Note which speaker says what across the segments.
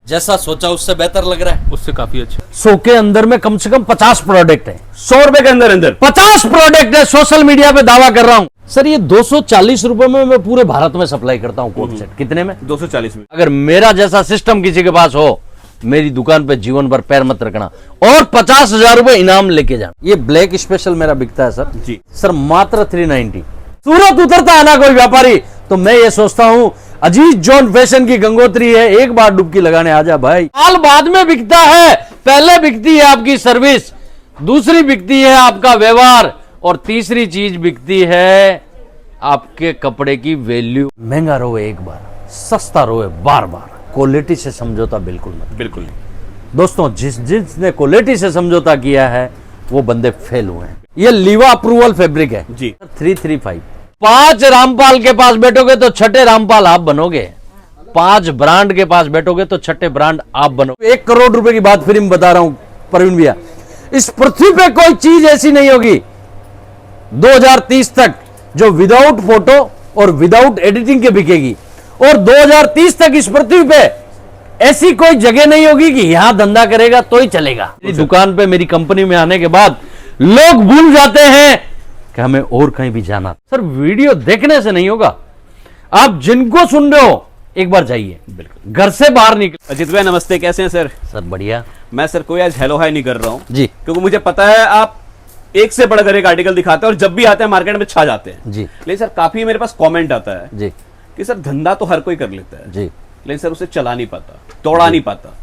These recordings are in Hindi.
Speaker 1: जैसा सोचा उससे बेहतर लग रहा है।
Speaker 2: उससे काफी अच्छा।
Speaker 3: 100 के अंदर में कम से कम 50 प्रोडक्ट है।
Speaker 4: 100 रुपए के अंदर अंदर
Speaker 3: 50 प्रोडक्ट है, सोशल मीडिया पे दावा कर रहा हूं सर। ये 240 रुपए में मैं पूरे भारत में सप्लाई करता हूं कोट सेट। कितने में?
Speaker 4: 240 में।
Speaker 3: अगर मेरा जैसा सिस्टम किसी के पास हो, मेरी दुकान पे जीवन भर पैर मत रखना और 50,000 रुपए इनाम लेके जाना। ये ब्लैक स्पेशल मेरा बिकता है सर
Speaker 4: जी
Speaker 3: सर, मात्र 390। सूरत उतरता है ना कोई व्यापारी तो मैं ये सोचता हूं अजीज जॉन फैशन की गंगोत्री है, एक बार डुबकी लगाने आ जा भाई। माल बाद में बिकता है, पहले बिकती है आपकी सर्विस, दूसरी बिकती है आपका व्यवहार और तीसरी चीज बिकती है आपके कपड़े की वैल्यू। महंगा रोए एक बार, सस्ता रोए बार बार, क्वालिटी से समझौता बिल्कुल मत।
Speaker 4: बिल्कुल
Speaker 3: दोस्तों, जिसने क्वालिटी से समझौता किया है वो बंदे फेल हुए हैं। ये लीवा अप्रूवल फैब्रिक है
Speaker 4: जी।
Speaker 3: 335। 5 रामपाल के पास बैठोगे तो छठे रामपाल आप बनोगे, 5 ब्रांड के पास बैठोगे तो छठे ब्रांड आप बनोगे। 1 करोड़ रुपए की बात फिर मैं बता रहा हूं प्रवीण भैया, इस पृथ्वी पे कोई चीज ऐसी नहीं होगी 2030 तक जो विदाउट फोटो और विदाउट एडिटिंग के बिकेगी, और 2030 तक इस पृथ्वी पे ऐसी कोई जगह नहीं होगी कि यहां धंधा करेगा तो ही चलेगा। मेरी दुकान पे, मेरी कंपनी में आने के बाद लोग भूल जाते हैं कि हमें और कहीं भी जाना। सर वीडियो देखने से नहीं होगा, आप जिनको सुन रहे हो एक बार जाइए, बिल्कुल घर से बाहर निकल।
Speaker 4: अजीत भाई नमस्ते, कैसे हैं सर?
Speaker 3: सर बढ़िया।
Speaker 4: मैं सर कोई आज हेलो हाई नहीं कर रहा हूँ
Speaker 3: जी,
Speaker 4: क्योंकि मुझे पता है आप एक से बढ़कर एक आर्टिकल दिखाते हैं और जब भी आते हैं मार्केट में छा जाते हैं
Speaker 3: जी।
Speaker 4: लेकिन सर काफी मेरे पास कमेंट आता है
Speaker 3: जी
Speaker 4: कि सर धंधा तो हर कोई कर लेता है
Speaker 3: जी,
Speaker 4: लेकिन सर उसे चला नहीं पाता, तोड़ा नहीं पाता।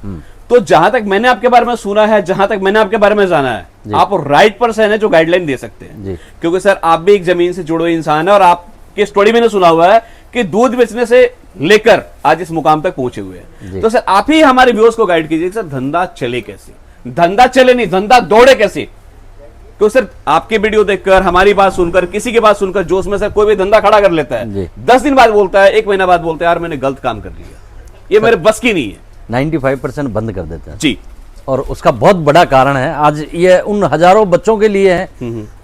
Speaker 4: तो जहां तक मैंने आपके बारे में सुना है, जहां तक मैंने आपके बारे में जाना है, आप राइट पर्सन है जो गाइडलाइन दे सकते हैं।
Speaker 3: जी।
Speaker 4: क्योंकि सर आप भी एक जमीन से जुड़े हुए इंसान है और आपकी स्टोरी मैंने सुना हुआ है कि दूध बेचने से लेकर आज इस मुकाम तक पहुंचे हुए हैं। तो सर आप ही हमारे व्यूअर्स को गाइड कीजिए सर धंधा चले कैसे, धंधा चले नहीं, धंधा दौड़े कैसे। तो सर आपकी वीडियो देखकर, हमारी बात सुनकर, किसी की बात सुनकर जोश में सर कोई भी धंधा खड़ा कर लेता है, 10 दिन बाद बोलता है, 1 महीना बाद बोलता है यार मैंने गलत काम कर लिया, ये मेरे बस की नहीं है।
Speaker 3: 95% बंद कर देते हैं
Speaker 4: जी।
Speaker 3: और उसका बहुत बड़ा कारण है, आज ये उन हजारों बच्चों के लिए है,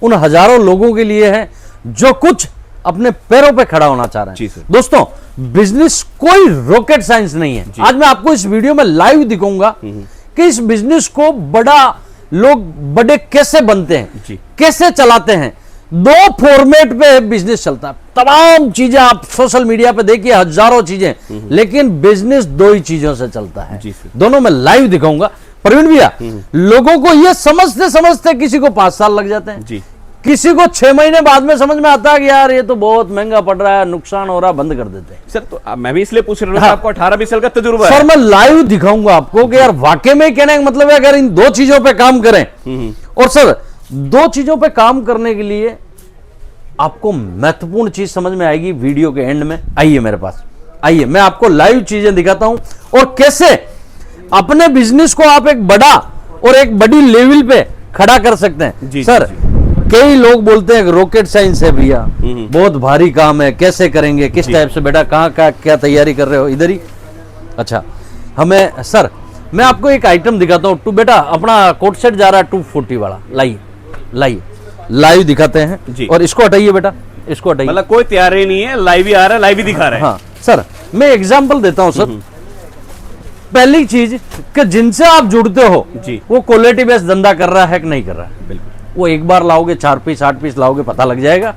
Speaker 3: उन हजारों लोगों के लिए है जो कुछ अपने पैरों पे खड़ा होना चाह रहे हैं। दोस्तों, बिजनेस कोई रॉकेट साइंस नहीं है। आज मैं आपको इस वीडियो में लाइव दिखाऊंगा कि इस बिजनेस को लोग बड़े कैसे बनते हैं, कैसे चलाते हैं। 2 फॉर्मेट पे बिजनेस चलता है। तमाम चीजें आप सोशल मीडिया पे देखिए, हजारों चीजें, लेकिन बिजनेस 2 ही चीजों से चलता है। दोनों मैं लाइव दिखाऊंगा। प्रवीण भैया, लोगों को ये समझते समझते किसी को 5 साल लग जाते हैं जी। किसी को 6 महीने बाद में समझ में आता है कि यार ये तो बहुत महंगा पड़ रहा है, नुकसान हो रहा है, बंद कर देते हैं।
Speaker 4: सर तो मैं भी इसलिए पूछ रहा हूं, आपको 18-20 साल का तजुर्बा है।
Speaker 3: सर मैं लाइव दिखाऊंगा आपको कि यार वाकई में कहने का मतलब है अगर इन 2 चीजों पे काम करें, और सर 2 चीजों पे काम करने के लिए आपको महत्वपूर्ण चीज समझ में आएगी वीडियो के एंड में। आइए मेरे पास, आइए मैं आपको लाइव चीजें दिखाता हूं और कैसे अपने बिजनेस को आप एक बड़ा और एक बड़ी लेवल पे खड़ा कर सकते हैं। सर कई लोग बोलते हैं रॉकेट साइंस है भैया, बहुत भारी काम है, कैसे करेंगे, किस टाइप से? बेटा कहाँ क्या तैयारी कर रहे हो? इधर ही। अच्छा, हमें सर मैं आपको एक आइटम दिखाता हूँ। बेटा अपना कोट सेट जा रहा है 240 वाला, लाइए लाइए, लाइव दिखाते हैं। और इसको हटाइए बेटा, इसको हटाइए।
Speaker 4: मतलब कोई तैयार ही नहीं है, लाइव ही आ रहा है, लाइव ही दिखा रहा है।
Speaker 3: हाँ सर, मैं एग्जांपल देता हूं सर। पहली चीज कि जिनसे आप जुड़ते हो
Speaker 4: जी,
Speaker 3: वो क्वालिटी बेस्ड धंधा कर रहा है कि नहीं कर रहा है।
Speaker 4: बिल्कुल।
Speaker 3: वो एक बार लाओगे 4 पीस 8 पीस लाओगे, पता लग जाएगा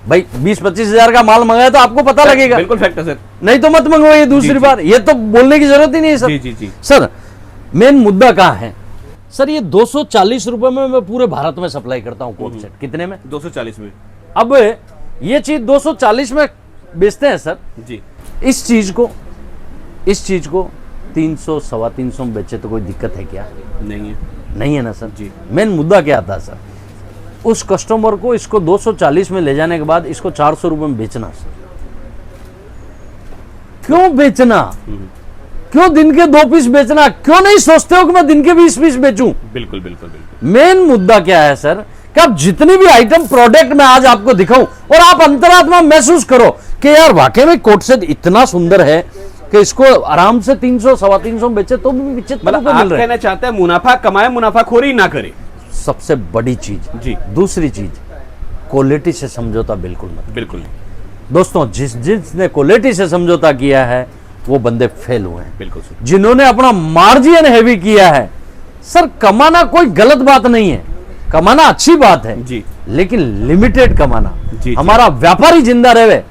Speaker 3: भाई। 20-25 हजार का माल मंगाया तो आपको पता लगेगा।
Speaker 4: बिल्कुल फैक्ट है सर,
Speaker 3: नहीं तो मत मंगवाइए दूसरी बार। ये तो बोलने की जरूरत ही नहीं है सर।
Speaker 4: जी जी जी।
Speaker 3: सर मेन मुद्दा कहाँ है सर? ये 240 रुपए में मैं पूरे भारत में सप्लाई करता हूँ कोट सेट। कितने में?
Speaker 4: 240 में।
Speaker 3: अब ये चीज 240 में बेचते हैं सर
Speaker 4: जी।
Speaker 3: इस चीज को 300 सवा 300 में बेचे तो कोई दिक्कत है क्या?
Speaker 4: नहीं है,
Speaker 3: नहीं है ना सर
Speaker 4: जी।
Speaker 3: मेन मुद्दा क्या आता है सर? उस कस्टमर को इसको 240 में ले जाने के बाद इसको 400 रुपए में बेचना सर। क्यों बेचना? क्यों दिन के 2 पीस बेचना? क्यों नहीं सोचते हो कि मैं दिन के 20 पीस बेचूं?
Speaker 4: बिल्कुल बिल्कुल बिल्कुल।
Speaker 3: मेन मुद्दा क्या है सर कि आप जितनी भी आइटम प्रोडक्ट मैं आज आपको दिखाऊं और आप अंतरात्मा महसूस करो कि यार वाकई में कोट सेट इतना सुंदर है कि इसको आराम से 300 सवा 300 बेचे तो भी विचित्र
Speaker 4: मतलब
Speaker 3: मिल
Speaker 4: आप
Speaker 3: रहे हैं।
Speaker 4: कहना चाहते हैं मुनाफा कमाए, मुनाफाखोरी ना करे।
Speaker 3: सबसे बड़ी चीज
Speaker 4: जी।
Speaker 3: दूसरी चीज, क्वालिटी से समझौता बिल्कुल मत।
Speaker 4: बिल्कुल।
Speaker 3: दोस्तों, जिसने क्वालिटी से समझौता किया है वो बंदे फेल हुए हैं।
Speaker 4: बिल्कुल सर।
Speaker 3: जिन्होंने अपना मार्जिन हैवी किया है, सर कमाना कोई गलत बात नहीं है, कमाना अच्छी बात है
Speaker 4: जी।
Speaker 3: लेकिन लिमिटेड कमाना।
Speaker 4: जी।
Speaker 3: हमारा व्यापारी जिंदा रहे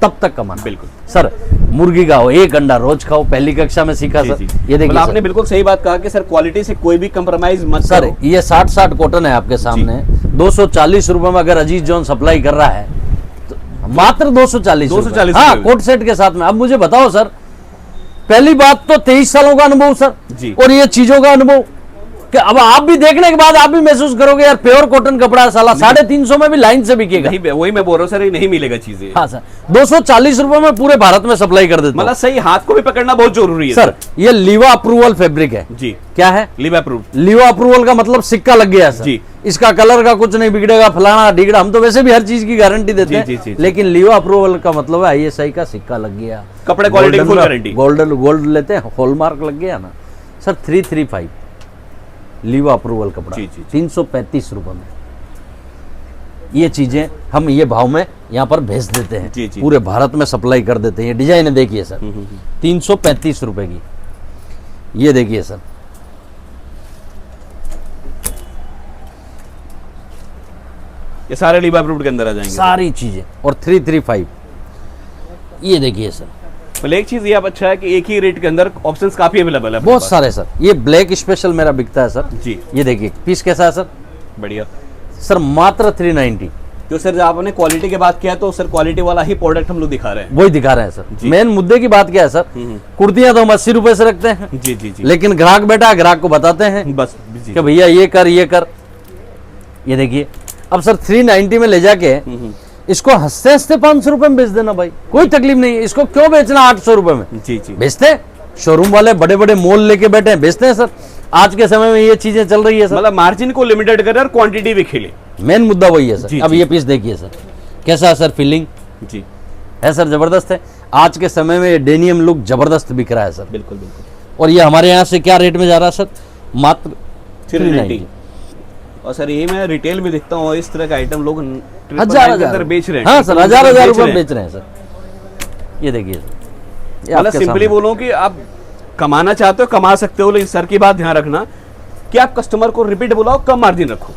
Speaker 3: तब तक कमाना।
Speaker 4: बिल्कुल
Speaker 3: सर मुर्गी खाओ, एक अंडा रोज खाओ, पहली कक्षा में सीखा
Speaker 4: जी,
Speaker 3: सर।
Speaker 4: जी।
Speaker 3: ये देखिए
Speaker 4: आपने
Speaker 3: सर,
Speaker 4: बिल्कुल सही बात कहा कि सर क्वालिटी से कोई भी कंप्रोमाइज मत
Speaker 3: सर
Speaker 4: करो।
Speaker 3: ये 60 कॉटन है आपके सामने, 240 रुपए में अगर अजीज जॉन सप्लाई कर रहा है तो मात्र 240
Speaker 4: 240
Speaker 3: हाँ,
Speaker 4: रुपए।
Speaker 3: कोट सेट के साथ में। अब मुझे बताओ सर, पहली बात तो 23 सालों का अनुभव सर,
Speaker 4: जी।
Speaker 3: और ये चीजों का अनुभव कि अब आप भी देखने के बाद आप भी महसूस करोगे यार प्योर कॉटन कपड़ा साला 350 में भी लाइन से बिकेगा।
Speaker 4: नहीं, वही मैं बोल रहा हूँ सर, ये नहीं मिलेगा चीजें।
Speaker 3: हाँ सर, 240 रुपए में पूरे भारत में सप्लाई कर देता हूं।
Speaker 4: मतलब सही हाथ को भी पकड़ना बहुत जरूरी है
Speaker 3: सर ये लीवा अप्रूवल फैब्रिक है।
Speaker 4: जी।
Speaker 3: क्या है?
Speaker 4: Live approve.
Speaker 3: लीवा अप्रूवल का मतलब सिक्का लग गया सर।
Speaker 4: जी।
Speaker 3: इसका कलर का कुछ नहीं बिगड़ेगा, फलाना ढिगड़ा। हम तो वैसे भी हर चीज की गारंटी देते हैं,
Speaker 4: जी, जी, जी।
Speaker 3: लेकिन लीवा अप्रूवल का मतलब है ISI का सिक्का लग गया,
Speaker 4: कपड़े क्वालिटी की फुल गारंटी।
Speaker 3: गोल्ड लेते हैं, हॉलमार्क लग गया ना सर। 335 लीवा अप्रूवल कपड़ा,
Speaker 4: जी, जी, जी।
Speaker 3: 335 रुपए में ये चीजें हम ये भाव में यहाँ पर भेज देते हैं।
Speaker 4: जी, जी।
Speaker 3: पूरे भारत में सप्लाई कर देते हैं। ये डिजाइन है देखिए सर, 335 रुपए की। ये देखिए सर,
Speaker 4: ये सारे लिव अप्रूव के अंदर आ जाएंगे।
Speaker 3: सारी चीजें, और 335 ये देखिए सर।
Speaker 4: मतलब एक चीज ये आप अच्छा है कि एक ही रेट के अंदर ऑप्शंस काफी अवेलेबल है अपने
Speaker 3: बहुत
Speaker 4: पास।
Speaker 3: सारे सर। ये ब्लैक स्पेशल मेरा बिकता है सर।
Speaker 4: जी।
Speaker 3: ये देखिए पीस कैसा है सर।
Speaker 4: बढ़िया
Speaker 3: सर मात्र 390।
Speaker 4: तो सर जब आपने क्वालिटी की बात किया तो सर क्वालिटी वाला ही प्रोडक्ट हम लोग दिखा रहे हैं।
Speaker 3: वही दिखा रहे हैं सर।
Speaker 4: जी।
Speaker 3: मेन मुद्दे की बात क्या है सर, कुर्तियां तो हम 80 रुपए से रखते हैं,
Speaker 4: जी जी जी।
Speaker 3: लेकिन ग्राहक बैठा, ग्राहक को बताते हैं
Speaker 4: बस जी।
Speaker 3: कि भैया ये कर ये कर। ये देखिए अब सर 390 में ले जाके इसको हंसते हंसते 500 रुपए में बेच देना भाई, कोई तकलीफ नहीं है। इसको क्यों बेचना 800 रुपए में?
Speaker 4: जी जी।
Speaker 3: बेचते हैं, शोरूम वाले बड़े बड़े मॉल लेके बैठे हैं, बेचते हैं सर। आज के समय में ये चीजें चल रही है सर।
Speaker 4: मतलब मार्जिन को लिमिटेड करें और क्वांटिटी भी खेले।
Speaker 3: मेन मुद्दा वही है सर।
Speaker 4: जी,
Speaker 3: अब
Speaker 4: जी।
Speaker 3: ये पीस देखिए सर, कैसा है सर फीलिंग
Speaker 4: जी।
Speaker 3: है सर, जबरदस्त है। आज के समय में ये डेनियम लुक जबरदस्त बिक रहा है सर।
Speaker 4: बिल्कुल बिल्कुल।
Speaker 3: और ये हमारे यहाँ से क्या रेट में जा रहा है सर? मात्र
Speaker 4: 390। और सर ये मैं रिटेल में देखता हूँ इस तरह का आइटम लोग
Speaker 3: हजार
Speaker 4: बेच रहे हैं।
Speaker 3: हाँ सर, हजार
Speaker 4: बेच
Speaker 3: रुपए
Speaker 4: रहे हैं।
Speaker 3: बेच रहे हैं सर। ये देखिए सर, ये
Speaker 4: मतलब
Speaker 3: आपके
Speaker 4: सिंपली
Speaker 3: सामने।
Speaker 4: बोलो कि आप कमाना चाहते हो कमा सकते हो, लेकिन सर की बात ध्यान रखना कि आप कस्टमर को रिपीट बुलाओ, कम मार्जिन रखो।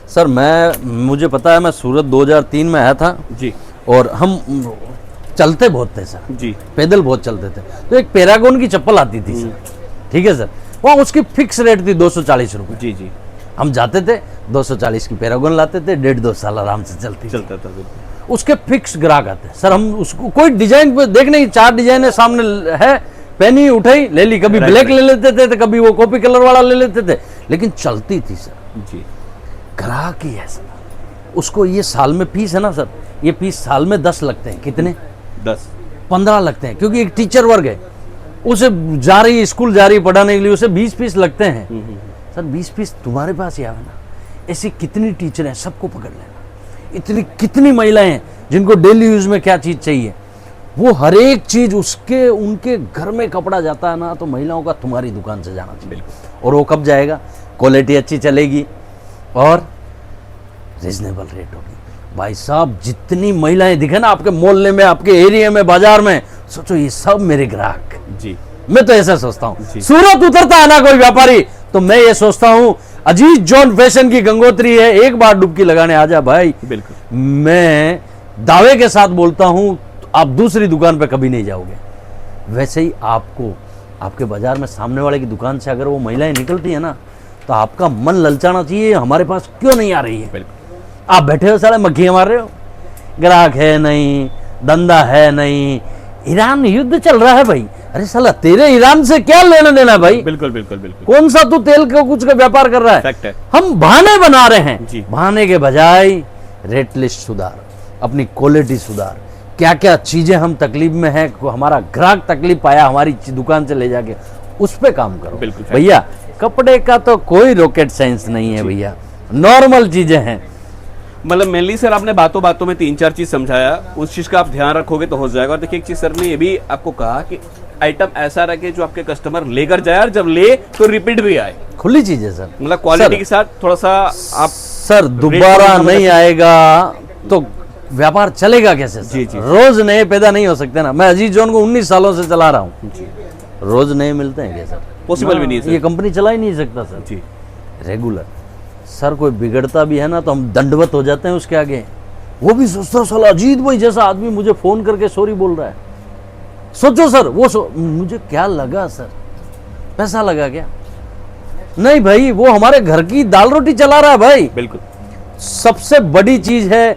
Speaker 3: सर मुझे पता है, मैं सूरत 2003 में आया था
Speaker 4: जी
Speaker 3: और हम चलते बहुत थे सर,
Speaker 4: जी।
Speaker 3: पैदल बहुत चलते थे। तो एक पैरागॉन की चप्पल आती थी सर, ठीक है सर, वहाँ उसकी फिक्स रेट थी 240 रुपए।
Speaker 4: जी जी।
Speaker 3: हम जाते थे 240 की पैरागॉन लाते थे, 1.5-2 साल आराम से चलती थी।
Speaker 4: चलता था बिल्कुल।
Speaker 3: उसके फिक्स ग्राहक आते सर। हम उसको कोई डिजाइन पे देख नहीं, 4 डिजाइन है सामने है, पहनी उठाई ले ली। कभी
Speaker 4: Right,
Speaker 3: ब्लैक
Speaker 4: right.
Speaker 3: ले लेते थे तो कभी वो कॉपी कलर वाला ले लेते थे, लेकिन चलती थी सर।
Speaker 4: जी।
Speaker 3: ग्राहक ही है सर। उसको ये साल में पीस है ना सर, ये पीस साल में 10 लगते हैं। कितने?
Speaker 4: 10
Speaker 3: 15 लगते हैं, क्योंकि एक टीचर वर्ग है, उसे जा रही स्कूल जा रही पढ़ाने के लिए, उसे 20 पीस लगते हैं। सर 20 पीस तुम्हारे पास ही आवे ना। ऐसी कितनी टीचर हैं, सबको पकड़ लेना। इतनी कितनी महिलाएं हैं जिनको डेली यूज में क्या चीज चाहिए, वो हर एक चीज उसके उनके घर में कपड़ा जाता है ना, तो महिलाओं का तुम्हारी दुकान से जाना चाहिए। और वो कब जाएगा? क्वालिटी अच्छी चलेगी और रीजनेबल रेट होगी। भाई साहब जितनी महिलाएं दिखे ना आपके मोहल्ले में, आपके एरिया में, बाजार में, सोचो ये सब मेरे ग्राहक।
Speaker 4: जी।
Speaker 3: मैं तो ऐसा सोचता हूँ।
Speaker 4: जी।
Speaker 3: सूरत उतरता है ना कोई व्यापारी, तो मैं ये सोचता हूँ अजीज जॉन फैशन की गंगोत्री है, एक बार डुबकी लगाने आ जा भाई।
Speaker 4: बिल्कुल।
Speaker 3: मैं दावे के साथ बोलता हूँ आप दूसरी दुकान पे कभी नहीं जाओगे। वैसे ही आपको आपके बाजार में सामने वाले की दुकान से अगर वो महिलाएं निकलती है ना, तो आपका मन ललचाना चाहिए, हमारे पास क्यों नहीं आ रही है।
Speaker 4: बिल्कुल।
Speaker 3: आप बैठे हो साले मक्खियां मार रहे हो, ग्राहक है नहीं, धंधा है नहीं, ईरान युद्ध चल रहा है भाई। अरे साला तेरे ईरान से क्या लेना देना है भाई?
Speaker 4: बिल्कुल बिल्कुल बिल्कुल।
Speaker 3: कौन सा तू तेल का कुछ का व्यापार कर रहा है?
Speaker 4: फैक्ट है।
Speaker 3: हम बहाने बना रहे हैं।
Speaker 4: जी।
Speaker 3: बहाने के बजाय रेट लिस्ट सुधार, अपनी क्वालिटी सुधार, क्या क्या चीजें हम तकलीफ में हैं, हमारा ग्राहक तकलीफ पाया हमारी दुकान से ले जाके, उस पे काम करो।
Speaker 4: बिल्कुल।
Speaker 3: भैया कपड़े का तो कोई रॉकेट साइंस नहीं है भैया, नॉर्मल चीजें हैं।
Speaker 4: मतलब मेनली सर आपने बातों बातों में 3-4 चीज समझाया, उस चीज का आप ध्यान रखोगे तो हो जाएगा। और देखिए एक चीज सर ने ये भी आपको कहा कि आइटम ऐसा रखे जो आपके कस्टमर लेकर जाए और जब ले तो रिपीट भी आए।
Speaker 3: खुली चीज है सर।
Speaker 4: मतलब क्वालिटी
Speaker 3: सर,
Speaker 4: के साथ थोड़ा सा आप
Speaker 3: सर दोबारा नहीं आएगा तो व्यापार चलेगा कैसे सर?
Speaker 4: जी, जी।
Speaker 3: रोज नए पैदा नहीं हो सकते ना। मैं अजीज जोन को 19 सालों से चला रहा हूँ,
Speaker 4: जी,
Speaker 3: रोज नए मिलते हैं क्या सर?
Speaker 4: पॉसिबल भी नहीं है
Speaker 3: ये
Speaker 4: सर।
Speaker 3: कंपनी चला ही नहीं सकता सर
Speaker 4: जी,
Speaker 3: रेगुलर। सर कोई बिगड़ता भी है ना तो हम दंडवत हो जाते हैं उसके आगे। वो भी सोचता साला अजीत भाई जैसा आदमी मुझे फोन करके सॉरी बोल रहा है। सोचो सर मुझे क्या लगा सर, पैसा लगा क्या? नहीं भाई, वो हमारे घर की दाल रोटी चला रहा है भाई।
Speaker 4: बिल्कुल।
Speaker 3: सबसे बड़ी चीज है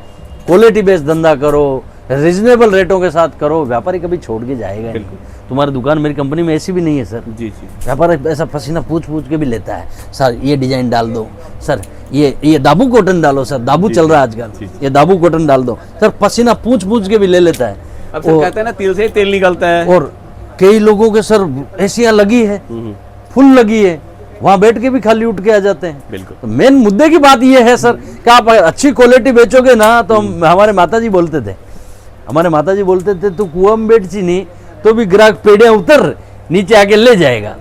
Speaker 3: क्वालिटी बेस्ड धंधा करो, रीजनेबल रेटों के साथ करो। व्यापारी कभी छोड़ के जाएगा नहीं।
Speaker 4: बिल्कुल।
Speaker 3: तुम्हारी दुकान मेरी कंपनी में ऐसी भी नहीं है सर।
Speaker 4: जी, जी,
Speaker 3: व्यापारी ऐसा पसीना पूछ के भी लेता है। सर ये डिजाइन डाल दो, सर ये दाबू कॉटन डालो, सर दाबू चल रहा है आजकल, ये दाबू कॉटन डाल दो। सर पसीना पूछ के भी ले लेता है।
Speaker 4: अब सर कहते हैं ना तिल से तेल निकलता है।
Speaker 3: और कई लोगों के सर एसियां लगी है, फुल लगी है, वहां बैठ के भी खाली उठ के आ जाते हैं।
Speaker 4: बिल्कुल।
Speaker 3: तो मेन मुद्दे की बात यह है सर कि आप अच्छी क्वालिटी बेचोगे ना तो हमारे माताजी बोलते थे तू कुआं में बैठ नहीं तो भी ग्राहक पेड़ियां उतर नीचे आके ले जाएगा।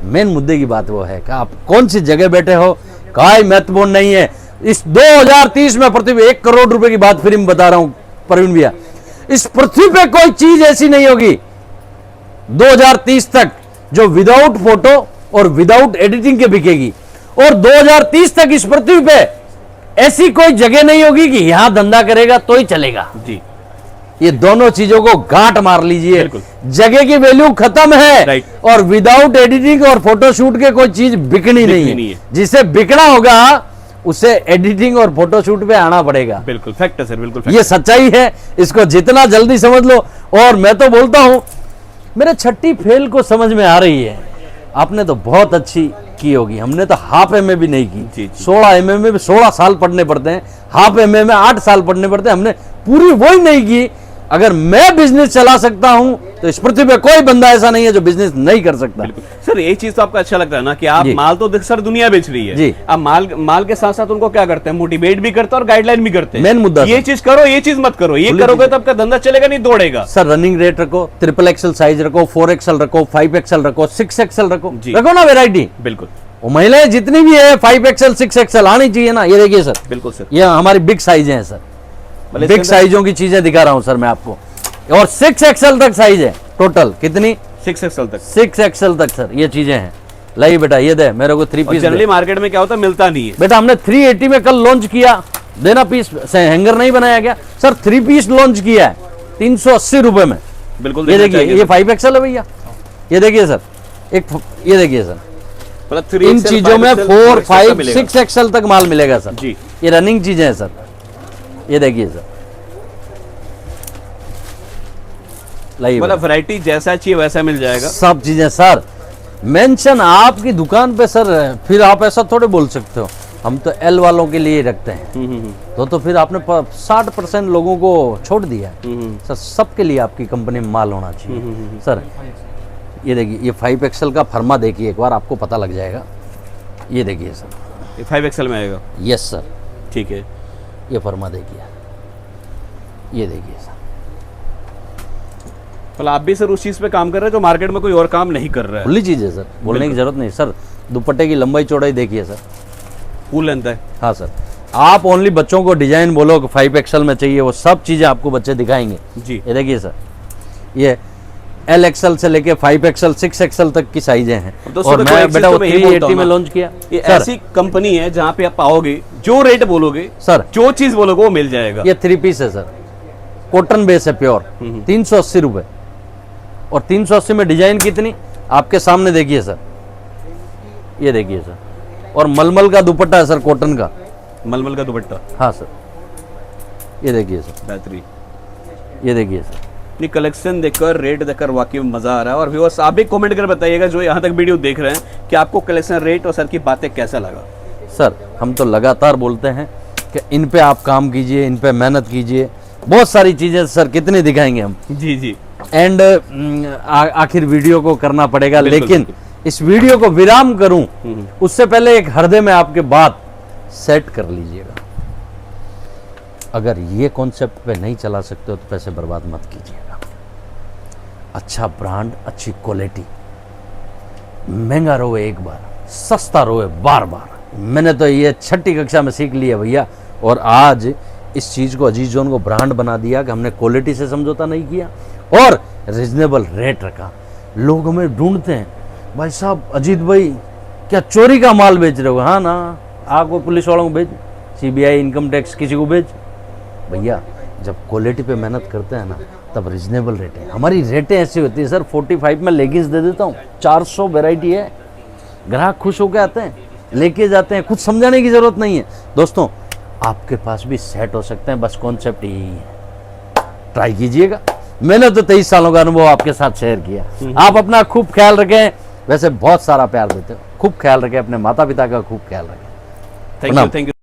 Speaker 3: मेन मुद्दे की बात वो है कि आप कौन सी जगह बैठे हो, कोई महत्वपूर्ण नहीं है। इस 2030 में पृथ्वी 1 करोड़ रुपए की बात फिर मैं बता रहा हूं प्रवीण भैया, इस पृथ्वी पे कोई चीज ऐसी नहीं होगी 2030 तक जो विदाउट फोटो और विदाउट एडिटिंग के बिकेगी। और 2030 तक इस पृथ्वी पे ऐसी कोई जगह नहीं होगी कि यहां धंधा करेगा तो ही चलेगा।
Speaker 4: जी,
Speaker 3: ये दोनों चीजों को गांठ मार लीजिए।
Speaker 4: बिल्कुल।
Speaker 3: जगह की वैल्यू खत्म है
Speaker 4: राइट।
Speaker 3: और विदाउट एडिटिंग और फोटोशूट के कोई चीज बिकनी नहीं है। जिसे बिकना होगा उसे एडिटिंग और फोटोशूट पे आना पड़ेगा।
Speaker 4: बिल्कुल फैक्ट है सर, बिल्कुल fact
Speaker 3: ये सच्चाई है, इसको जितना जल्दी समझ लो। और मैं तो बोलता हूं मेरे छठी फेल को समझ में आ रही है। आपने तो बहुत अच्छी की होगी, हमने तो हाफ एमए भी नहीं की।
Speaker 4: जी, जी।
Speaker 3: 16 एमए में 16 साल पढ़ने पड़ते हैं, हाफ एमए में 8 साल पढ़ने पड़ते हैं, हमने पूरी वही नहीं की। अगर मैं बिजनेस चला सकता हूं तो इस पृथ्वी पे कोई बंदा ऐसा नहीं है जो बिजनेस नहीं कर सकता।
Speaker 4: सर एक चीज तो आपका अच्छा लगता है ना कि आप
Speaker 3: जी।
Speaker 4: माल तो सर दुनिया बेच रही है
Speaker 3: जी।
Speaker 4: आप माल के साथ साथ उनको क्या करते हैं, मोटिवेट भी करते हैं और गाइडलाइन भी करते हैं।
Speaker 3: मेन मुद्दा
Speaker 4: ये
Speaker 3: सर।
Speaker 4: चीज करो, ये चीज मत करो, ये करोगे तो आपका धंधा चलेगा नहीं, दौड़ेगा।
Speaker 3: सर रनिंग रेट रखो, ट्रिपल एक्सल साइज रखो, 4XL रखो, 5XL रखो, 6XL रखो,
Speaker 4: जी।
Speaker 3: रखो ना वेराइटी।
Speaker 4: बिल्कुल
Speaker 3: वो महिलाएं जितनी भी है 5XL 6XL आनी चाहिए ना। ये देखिए सर,
Speaker 4: बिल्कुल सर।
Speaker 3: ये हमारी बिग साइज है सर,
Speaker 4: मतलब
Speaker 3: बिग
Speaker 4: इसके
Speaker 3: साइजों की चीजें दिखा रहा हूं सर मैं आपको। और 6XL तक साइज है टोटल। कितनी?
Speaker 4: 6XL तक।
Speaker 3: 6XL तक सर ये चीजें हैं। लाई बेटा ये दे मेरे को 3 पीस।
Speaker 4: जनरली मार्केट में क्या होता है, मिलता नहीं है।
Speaker 3: बेटा हमने 380 में कल लॉन्च किया, देना पीस हैंगर नहीं बनाया गया सर। 3 पीस लॉन्च किया है 380 रुपए में।
Speaker 4: बिल्कुल
Speaker 3: ये
Speaker 4: देखना
Speaker 3: देखिए
Speaker 4: चाहिए
Speaker 3: ये
Speaker 4: सर।
Speaker 3: 5XL है भैया। ये देखिए सर ये देखिए सर,
Speaker 4: मतलब 3XL,
Speaker 3: इन चीजों में
Speaker 4: 5XL,
Speaker 3: 4,
Speaker 4: 6XL
Speaker 3: 5,
Speaker 4: मिलेगा।
Speaker 3: 6XL तक माल मिलेगा सर।
Speaker 4: जी।
Speaker 3: ये रनिंग चीजें हैं सर। ये देखिए सर, लाइए
Speaker 4: मतलब वैरायटी जैसा चाहिए वैसा मिल जाएगा।
Speaker 3: सब चीजें सर। मेंशन आपकी दुकान पे सर, फिर आप ऐसा थोड़े बोल सकते हो हम तो एल वालों के लिए रखते हैं। तो फिर आपने 60% लोगों को छोड़ दिया है। सर सबके लिए आपकी कंपनी में माल होना चाहिए सर। ये देखिए ये 5XL का फर्मा देखिए एक बार, आपको पता लग जाएगा। ये देखिए सर,
Speaker 4: ये 5XL में आएगा।
Speaker 3: यस सर,
Speaker 4: ठीक है।
Speaker 3: ये फर्मा देखिए, ये देखिए सर।
Speaker 4: मतलब आप भी सर उस चीज पे काम कर रहे हैं जो मार्केट में कोई और काम नहीं कर रहा है।
Speaker 3: खुली चीज है सर, बोलने की जरूरत नहीं सर। दुपट्टे की लंबाई चौड़ाई देखिए सर,
Speaker 4: फुल लेंथ है।
Speaker 3: हाँ सर। आप ओनली बच्चों को डिजाइन बोलो कि 5XL में चाहिए, वो सब चीजें आपको बच्चे दिखाएंगे।
Speaker 4: जी।
Speaker 3: ये देखिए सर, ये LXL से लेके 5XL 6XL तक की साइजें हैं।
Speaker 4: दोस्तों,
Speaker 3: और
Speaker 4: देखो,
Speaker 3: मैं
Speaker 4: एक
Speaker 3: बेटा
Speaker 4: चीज
Speaker 3: वो
Speaker 4: तो मैं यही बोलता
Speaker 3: 380
Speaker 4: हूँ
Speaker 3: में
Speaker 4: ना,
Speaker 3: लॉन्च किया
Speaker 4: ये
Speaker 3: सर।
Speaker 4: ऐसी कंपनी है जहाँ पे आप पाओगे जो रेट बोलोगे
Speaker 3: सर
Speaker 4: जो चीज बोलोगे वो मिल जाएगा।
Speaker 3: ये 3 पीस है सर, कॉटन बेस है प्योर, 380 रुपए। और 380 में डिजाइन कितनी आपके सामने देखिए सर। ये देखिए सर, और मलमल का दुपट्टा है सर, कॉटन का।
Speaker 4: मलमल का दुपट्टा।
Speaker 3: हाँ सर, ये देखिए सर,
Speaker 4: बेहतरीन।
Speaker 3: ये देखिए सर।
Speaker 4: ये कलेक्शन देखकर, रेट देखकर वाकई में मजा आ रहा है। और व्यूअर्स आप भी कमेंट कर बताइएगा जो यहाँ तक वीडियो देख रहे हैं कि आपको कलेक्शन, रेट और सर की बातें कैसा लगा। सर
Speaker 3: हम तो लगातार बोलते हैं कि इन पे आप काम कीजिए, इन पे मेहनत कीजिए। बहुत सारी चीजें सर कितनी दिखाएंगे हम।
Speaker 4: जी जी।
Speaker 3: एंड आखिर वीडियो को करना पड़ेगा,
Speaker 4: बिल्कुल,
Speaker 3: लेकिन
Speaker 4: बिल्कुल।
Speaker 3: इस वीडियो को विराम करूं उससे पहले एक हृदय में आपके बात सेट कर लीजिएगा। अगर ये कॉन्सेप्ट पे नहीं चला सकते हो तो पैसे बर्बाद मत कीजिएगा। अच्छा ब्रांड, अच्छी क्वालिटी, महंगा रोए एक बार, सस्ता रोए बार बार। मैंने तो ये 6ठी कक्षा में सीख लिया भैया, और आज इस चीज़ को अजीज जोन को ब्रांड बना दिया कि हमने क्वालिटी से समझौता नहीं किया और रिजनेबल रेट रखा। लोग हमें ढूंढते हैं, भाई साहब अजीत भाई क्या चोरी का माल बेच रहे हो? हाँ ना, आपको पुलिस वालों को भेज, सीबीआई, इनकम टैक्स, किसी को भेज। भैया जब क्वालिटी पे मेहनत करते हैं ना तब रिजनेबल रेट है। हमारी रेटें ऐसी होती है सर, 45 में लेगिंग्स दे देता हूँ, 400 वेराइटी है, ग्राहक खुश होकर आते हैं, लेके जाते हैं, कुछ समझाने की जरूरत नहीं है। दोस्तों आपके पास भी सेट हो सकते हैं, बस कॉन्सेप्ट यही है, ट्राई कीजिएगा। मैंने तो 23 सालों का अनुभव आपके साथ शेयर किया। आप अपना खूब ख्याल रखें, वैसे बहुत सारा प्यार देते हो, खूब ख्याल रखें, अपने माता पिता का खूब ख्याल रखें।
Speaker 4: Thank you.